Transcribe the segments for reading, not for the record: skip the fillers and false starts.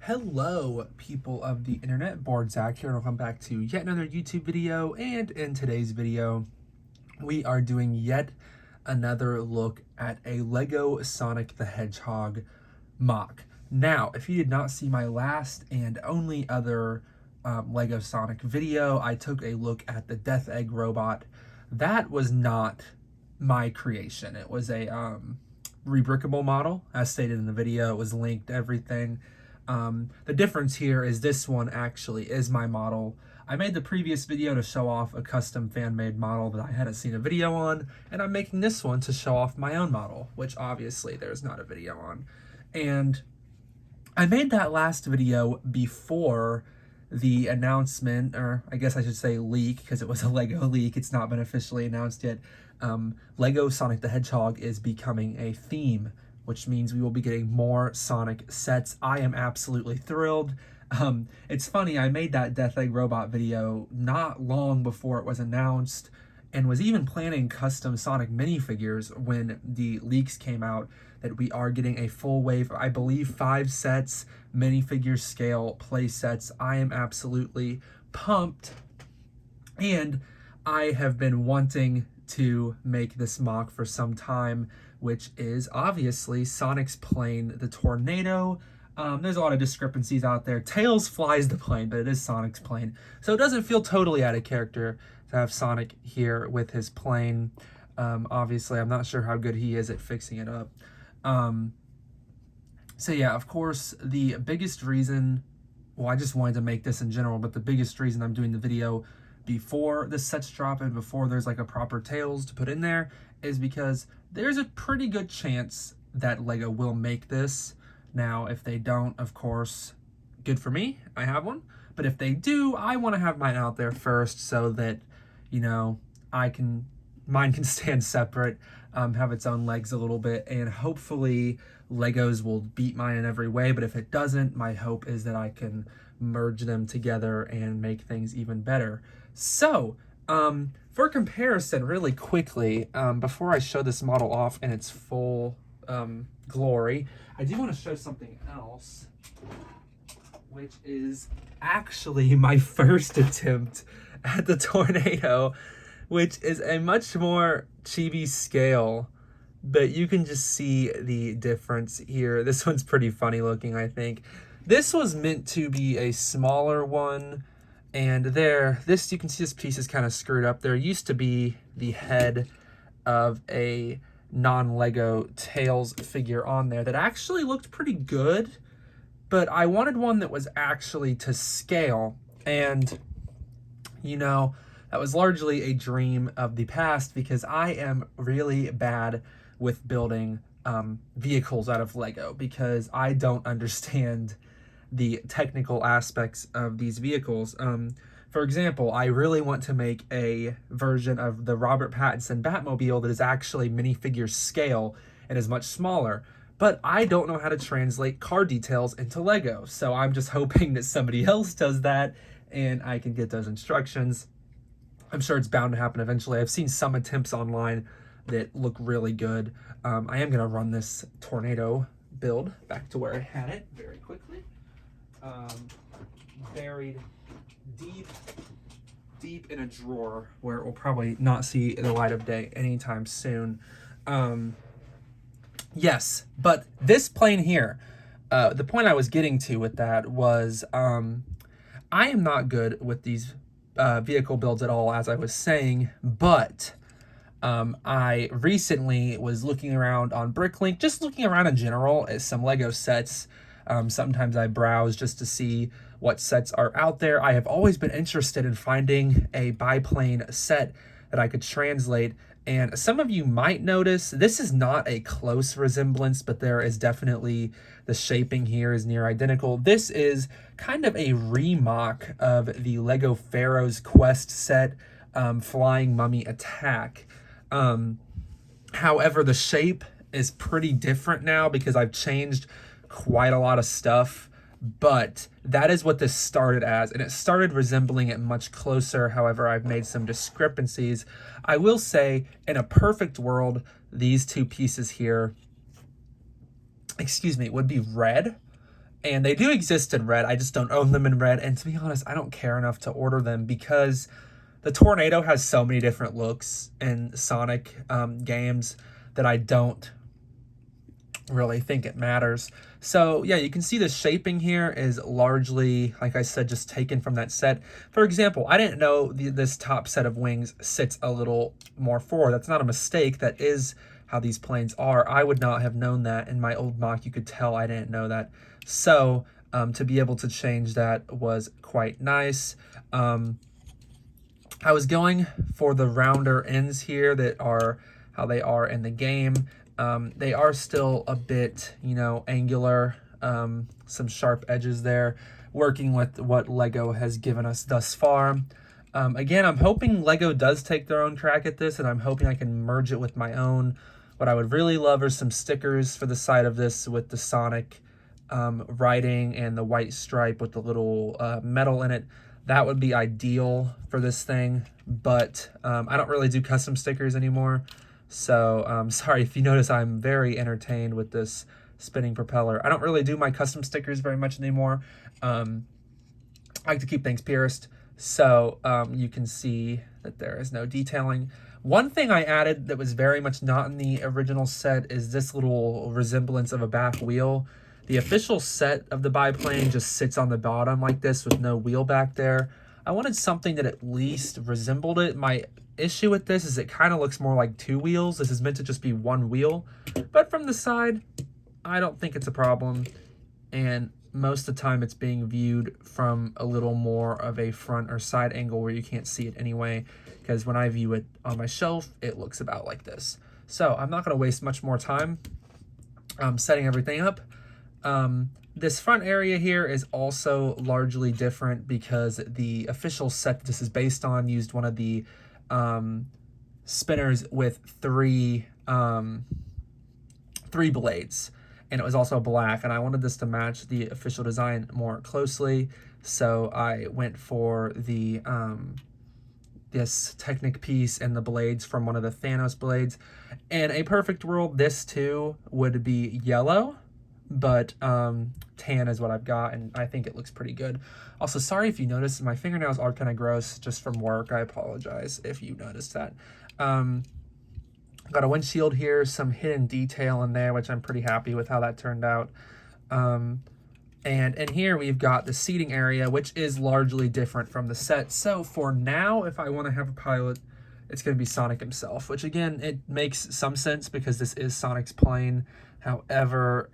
Hello, people of the internet. Board Zach here, and welcome back to yet another YouTube video. And in today's video, we are doing yet another look at a Lego Sonic the Hedgehog MOC. Now, if you did not see my last and only other Lego Sonic video, I took a look at the Death Egg robot. That was not my creation. It was a rebrickable model, as stated in the video. It was linked, everything. The difference here is this one actually is my model. I made the previous video to show off a custom fan-made model that I hadn't seen a video on, and I'm making this one to show off my own model, which obviously there's not a video on. And I made that last video before the announcement, or I guess I should say leak, because it was a Lego leak. It's not been officially announced yet. Lego Sonic the Hedgehog is becoming a theme, which means we will be getting more Sonic sets. I am absolutely thrilled. It's funny, I made that Death Egg robot video not long before it was announced and was even planning custom Sonic minifigures when the leaks came out that we are getting a full wave, I believe 5 sets, minifigure scale play sets. I am absolutely pumped, and I have been wanting to make this MOC for some time, which is obviously Sonic's plane, the Tornado. There's a lot of discrepancies out there. Tails flies the plane, but it is Sonic's plane. So it doesn't feel totally out of character to have Sonic here with his plane. Obviously, I'm not sure how good he is at fixing it up. So yeah, of course, the biggest reason, well, I just wanted to make this in general, but the biggest reason I'm doing the video before the sets drop and before there's like a proper Tails to put in there is because there's a pretty good chance that Lego will make this. Now, if they don't, of course, good for me, I have one. But if they do, I want to have mine out there first so that, you know, mine can stand separate, have its own legs a little bit, and hopefully Legos will beat mine in every way. But if it doesn't, my hope is that I can merge them together and make things even better. So, for comparison, really quickly, before I show this model off in its full glory, I do want to show something else, which is actually my first attempt at the Tornado, which is a much more chibi scale, but you can just see the difference here. This one's pretty funny looking, I think. This was meant to be a smaller one, and this, you can see this piece is kind of screwed up. There used to be the head of a non-Lego Tails figure on there that actually looked pretty good, but I wanted one that was actually to scale, and you know, that was largely a dream of the past because I am really bad with building vehicles out of Lego because I don't understand the technical aspects of these vehicles. For example, I really want to make a version of the Robert Pattinson Batmobile that is actually minifigure scale and is much smaller, but I don't know how to translate car details into Lego, so I'm just hoping that somebody else does that and I can get those instructions. I'm sure it's bound to happen eventually. I've seen some attempts online that look really good. I am going to run this Tornado build back to where I had it very quickly. Buried deep in a drawer where it will probably not see the light of day anytime soon. Yes, but this plane here, the point I was getting to with that was I am not good with these vehicle builds at all, as I was saying, but I recently was looking around on Bricklink, just looking around in general at some Lego sets. Sometimes I browse just to see what sets are out there. I have always been interested in finding a biplane set that I could translate, and some of you might notice this is not a close resemblance, but there is definitely, the shaping here is near identical. This is kind of a remock of the Lego Pharaoh's Quest set, Flying Mummy Attack. However, the shape is pretty different now because I've changed quite a lot of stuff, but that is what this started as, and it started resembling it much closer. However, I've made some discrepancies. I will say, in a perfect world, these two pieces here, would be red, And they do exist in red. I just don't own them in red. And to be honest, I don't care enough to order them because the Tornado has so many different looks in Sonic games that I don't really think it matters. So yeah, you can see the shaping here is largely, like I said, just taken from that set. For example, I didn't know this top set of wings sits a little more forward. That's not a mistake. That is how these planes are. I would not have known that. In my old MOC, you could tell I didn't know that. So to be able to change that was quite nice. I was going for the rounder ends here that are how they are in the game. They are still a bit, you know, angular, some sharp edges there, working with what Lego has given us thus far. Again, I'm hoping Lego does take their own crack at this, and I'm hoping I can merge it with my own. What I would really love are some stickers for the side of this with the Sonic writing and the white stripe with the little metal in it. That would be ideal for this thing, but I don't really do custom stickers anymore. So sorry if you notice I'm very entertained with this spinning propeller. I don't really do my custom stickers very much anymore. I like to keep things purist. So you can see that there is no detailing. One thing I added that was very much not in the original set is this little resemblance of a back wheel. The official set of the biplane just sits on the bottom like this with no wheel back there. I wanted something that at least resembled it. My issue with this is it kind of looks more like two wheels. This is meant to just be one wheel, but from the side, I don't think it's a problem. And most of the time it's being viewed from a little more of a front or side angle where you can't see it anyway, because when I view it on my shelf, it looks about like this. So I'm not going to waste much more time setting everything up. This front area here is also largely different because the official set this is based on used one of the spinners with three blades, and it was also black, and I wanted this to match the official design more closely, so I went for the this Technic piece and the blades from one of the Thanos blades. In a perfect world, this too would be yellow, but tan is what I've got, and I think it looks pretty good. Also, sorry if you noticed, my fingernails are kind of gross just from work. I apologize if you noticed that. Got a windshield here, some hidden detail in there, which I'm pretty happy with how that turned out. And in here we've got the seating area, which is largely different from the set. So for now, if I want to have a pilot, it's going to be Sonic himself, which again, it makes some sense because this is Sonic's plane. However,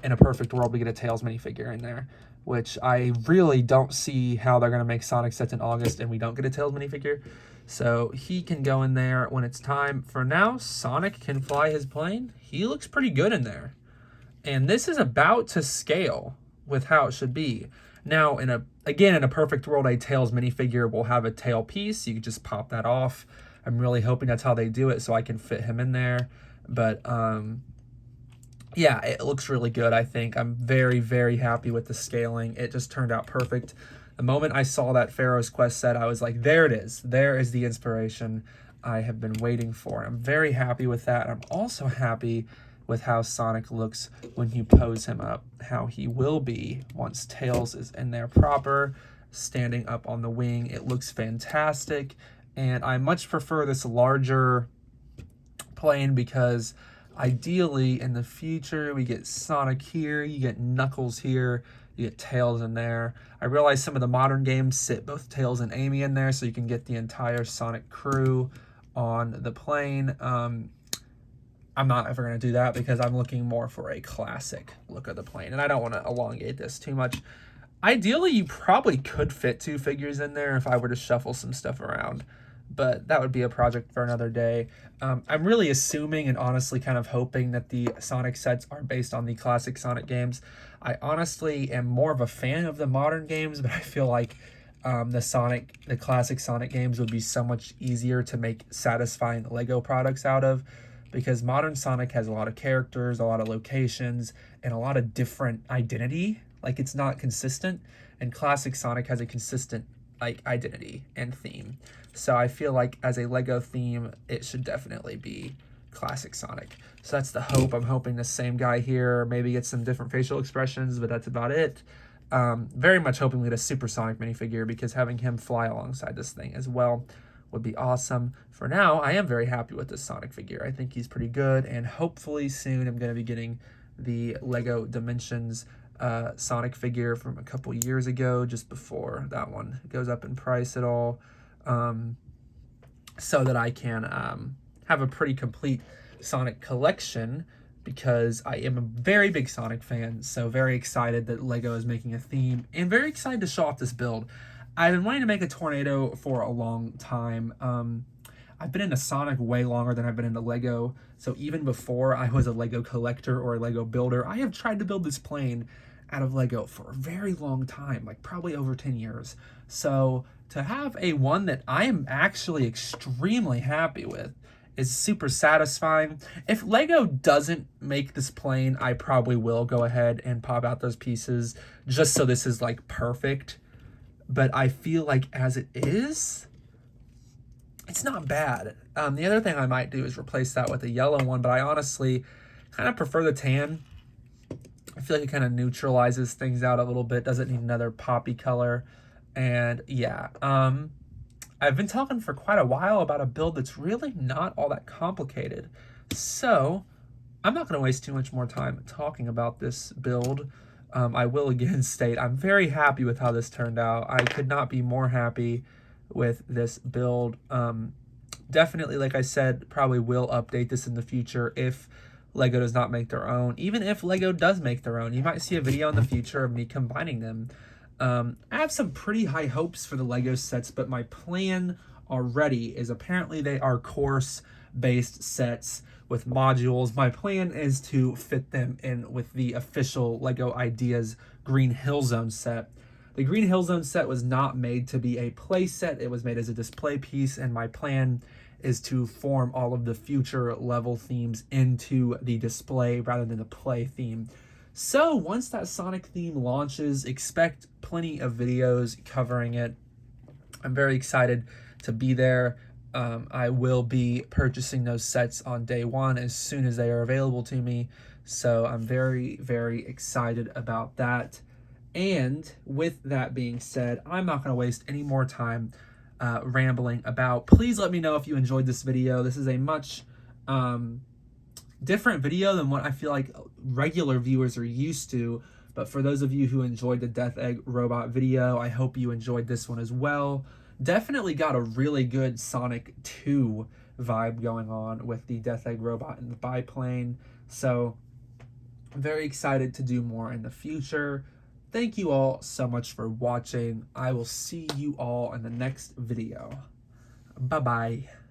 in a perfect world, we get a Tails minifigure in there, which I really don't see how they're going to make Sonic sets in August and we don't get a Tails minifigure. So he can go in there when it's time. For now, Sonic can fly his plane. He looks pretty good in there. And this is about to scale with how it should be. Now, in a perfect world, a Tails minifigure will have a tail piece. You can just pop that off. I'm really hoping that's how they do it so I can fit him in there. But yeah, it looks really good, I think. I'm very, very happy with the scaling. It just turned out perfect. The moment I saw that Pharaoh's Quest set, I was like, there it is. There is the inspiration I have been waiting for. I'm very happy with that. I'm also happy with how Sonic looks when you pose him up, how he will be once Tails is in there proper, standing up on the wing. It looks fantastic, and I much prefer this larger plane because ideally in the future we get Sonic here, you get Knuckles here, you get Tails in there. I realize some of the modern games sit both Tails and Amy in there, so you can get the entire Sonic crew on the plane. I'm not ever going to do that because I'm looking more for a classic look of the plane, and I don't want to elongate this too much. Ideally, you probably could fit 2 figures in there if I were to shuffle some stuff around, but that would be a project for another day. I'm really assuming and honestly kind of hoping that the Sonic sets are based on the classic Sonic games. I honestly am more of a fan of the modern games, but I feel like the classic Sonic games would be so much easier to make satisfying Lego products out of, because modern Sonic has a lot of characters, a lot of locations, and a lot of different identity. Like, it's not consistent, and classic Sonic has a consistent like identity and theme. So I feel like as a Lego theme, it should definitely be classic Sonic. So that's the hope. I'm hoping the same guy here, maybe get some different facial expressions, but that's about it. Very much hoping we get a Supersonic minifigure, because having him fly alongside this thing as well would be awesome. For now, I am very happy with this Sonic figure. I think he's pretty good, and hopefully soon I'm going to be getting the Lego Dimensions Sonic figure from a couple years ago, just before that one goes up in price at all, so that I can have a pretty complete Sonic collection, because I am a very big Sonic fan. So very excited that Lego is making a theme, and very excited to show off this build. I've been wanting to make a Tornado for a long time. I've been into Sonic way longer than I've been into Lego. So even before I was a Lego collector or a Lego builder, I have tried to build this plane out of Lego for a very long time, like probably over 10 years. So to have a one that I am actually extremely happy with is super satisfying. If Lego doesn't make this plane, I probably will go ahead and pop out those pieces just so this is like perfect. But I feel like as it is, it's not bad. The other thing I might do is replace that with a yellow one, but I honestly kind of prefer the tan. I feel like it kind of neutralizes things out a little bit, doesn't need another poppy color. And yeah, I've been talking for quite a while about a build that's really not all that complicated. So I'm not going to waste too much more time talking about this build. I will again state I'm very happy with how this turned out. I could not be more happy with this build. Definitely, like I said, probably will update this in the future if Lego does not make their own. Even if Lego does make their own, you might see a video in the future of me combining them. I have some pretty high hopes for the Lego sets, but my plan already is apparently they are course-based sets with modules. My plan is to fit them in with the official Lego Ideas Green Hill Zone set. The Green Hill Zone set was not made to be a play set. It was made as a display piece, and my plan is to form all of the future level themes into the display rather than the play theme. So once that Sonic theme launches, expect plenty of videos covering it. I'm very excited to be there. I will be purchasing those sets on day one as soon as they are available to me. So I'm very, very excited about that. And with that being said, I'm not going to waste any more time rambling about. Please let me know if you enjoyed this video. This is a much different video than what I feel like regular viewers are used to. But for those of you who enjoyed the Death Egg Robot video, I hope you enjoyed this one as well. Definitely got a really good Sonic 2 vibe going on with the Death Egg Robot and the Biplane. So I'm very excited to do more in the future. Thank you all so much for watching. I will see you all in the next video. Bye-bye.